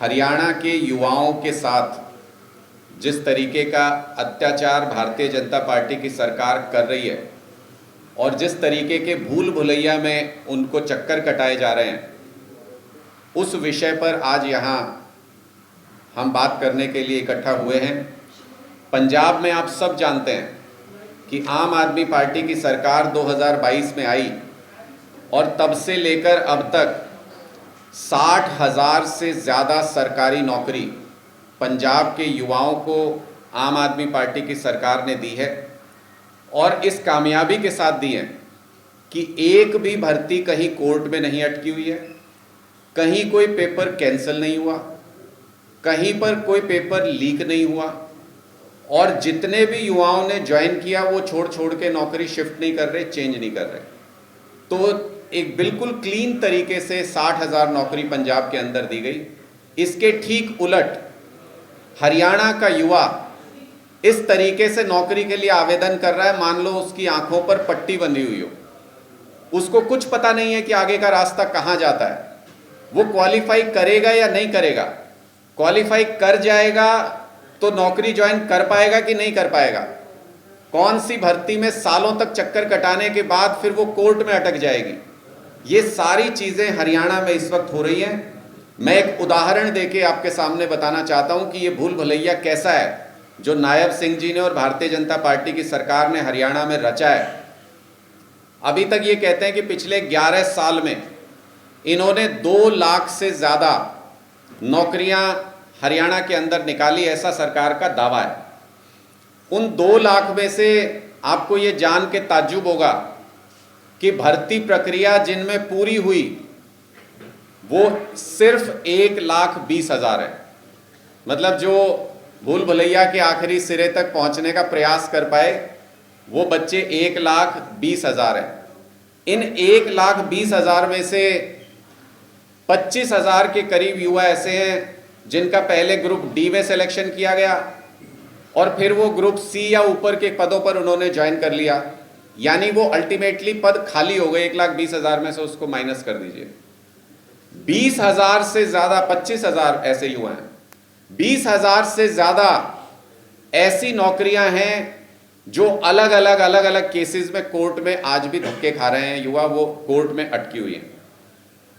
हरियाणा के युवाओं के साथ जिस तरीके का अत्याचार भारतीय जनता पार्टी की सरकार कर रही है और जिस तरीके के भूल भुलैया में उनको चक्कर कटाए जा रहे हैं, उस विषय पर आज यहाँ हम बात करने के लिए इकट्ठा हुए हैं। पंजाब में आप सब जानते हैं कि आम आदमी पार्टी की सरकार 2022 में आई और तब से लेकर अब तक 60,000 से ज़्यादा सरकारी नौकरी पंजाब के युवाओं को आम आदमी पार्टी की सरकार ने दी है और इस कामयाबी के साथ दी है कि एक भी भर्ती कहीं कोर्ट में नहीं अटकी हुई है, कहीं कोई पेपर कैंसिल नहीं हुआ, कहीं पर कोई पेपर लीक नहीं हुआ और जितने भी युवाओं ने ज्वाइन किया वो छोड़ छोड़ के नौकरी शिफ्ट नहीं कर रहे, चेंज नहीं कर रहे। तो एक बिल्कुल क्लीन तरीके से 60,000 नौकरी पंजाब के अंदर दी गई। इसके ठीक उलट हरियाणा का युवा इस तरीके से नौकरी के लिए आवेदन कर रहा है, मान लो उसकी आंखों पर पट्टी बंधी हुई हो, उसको कुछ पता नहीं है कि आगे का रास्ता कहाँ जाता है, वो क्वालिफाई करेगा या नहीं करेगा, क्वालिफाई कर जाएगा तो नौकरी ज्वाइन कर पाएगा कि नहीं कर पाएगा, कौन सी भर्ती में सालों तक चक्कर कटाने के बाद फिर वो कोर्ट में अटक जाएगी। ये सारी चीज़ें हरियाणा में इस वक्त हो रही हैं। मैं एक उदाहरण देके आपके सामने बताना चाहता हूं कि ये भूल भुलैया कैसा है जो नायब सिंह जी ने और भारतीय जनता पार्टी की सरकार ने हरियाणा में रचा है। अभी तक ये कहते हैं कि पिछले 11 साल में इन्होंने 2 लाख से ज़्यादा नौकरियां हरियाणा के अंदर निकाली, ऐसा सरकार का दावा है। उन 2 लाख में से आपको ये जान के ताज्जुब होगा कि भर्ती प्रक्रिया जिनमें पूरी हुई वो सिर्फ 1,20,000 है। मतलब जो भूल भुलैया के आखिरी सिरे तक पहुंचने का प्रयास कर पाए वो बच्चे 1,20,000 है। इन 1,20,000 में से 25,000 के करीब युवा ऐसे हैं जिनका पहले ग्रुप डी में सिलेक्शन किया गया और फिर वो ग्रुप सी या ऊपर के पदों पर उन्होंने ज्वाइन कर लिया, यानी वो अल्टीमेटली पद खाली हो गए। 1,20,000 में से उसको माइनस कर दीजिए, 20,000 से ज़्यादा, 25,000 ऐसे युवा हैं, 20,000 से ज़्यादा ऐसी नौकरियां हैं जो अलग अलग केसेस में कोर्ट में आज भी धक्के खा रहे हैं युवा, वो कोर्ट में अटकी हुई हैं।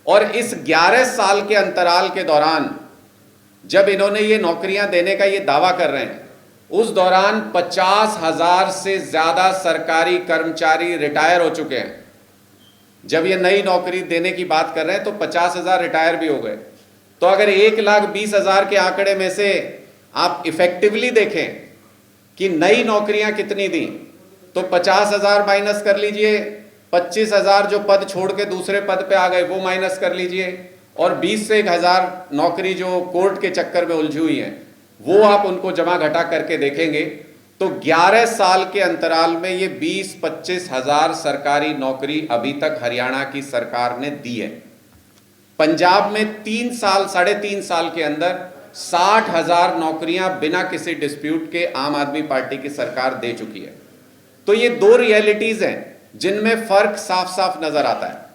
और इस 11 साल के अंतराल के दौरान जब इन्होंने ये नौकरियां देने का ये दावा कर रहे हैं, उस दौरान 50,000 से ज़्यादा सरकारी कर्मचारी रिटायर हो चुके हैं। जब ये नई नौकरी देने की बात कर रहे हैं तो 50,000 रिटायर भी हो गए। तो अगर 1,20,000 के आंकड़े में से आप इफेक्टिवली देखें कि नई नौकरियां कितनी दी, तो 50,000 माइनस कर लीजिए, 25,000 जो पद छोड़ के दूसरे पद पे आ गए वो माइनस कर लीजिए, और 20 से 1,000 नौकरी जो कोर्ट के चक्कर में उलझी हुई हैं वो आप उनको जमा घटा करके देखेंगे तो 11 साल के अंतराल में ये 20-25,000 सरकारी नौकरी अभी तक हरियाणा की सरकार ने दी है। पंजाब में 3 साल, 3.5 साल के अंदर 60,000 नौकरियां बिना किसी डिस्प्यूट के आम आदमी पार्टी की सरकार दे चुकी है। तो ये 2 रियलिटीज हैं जिनमें फर्क साफ साफ नजर आता है।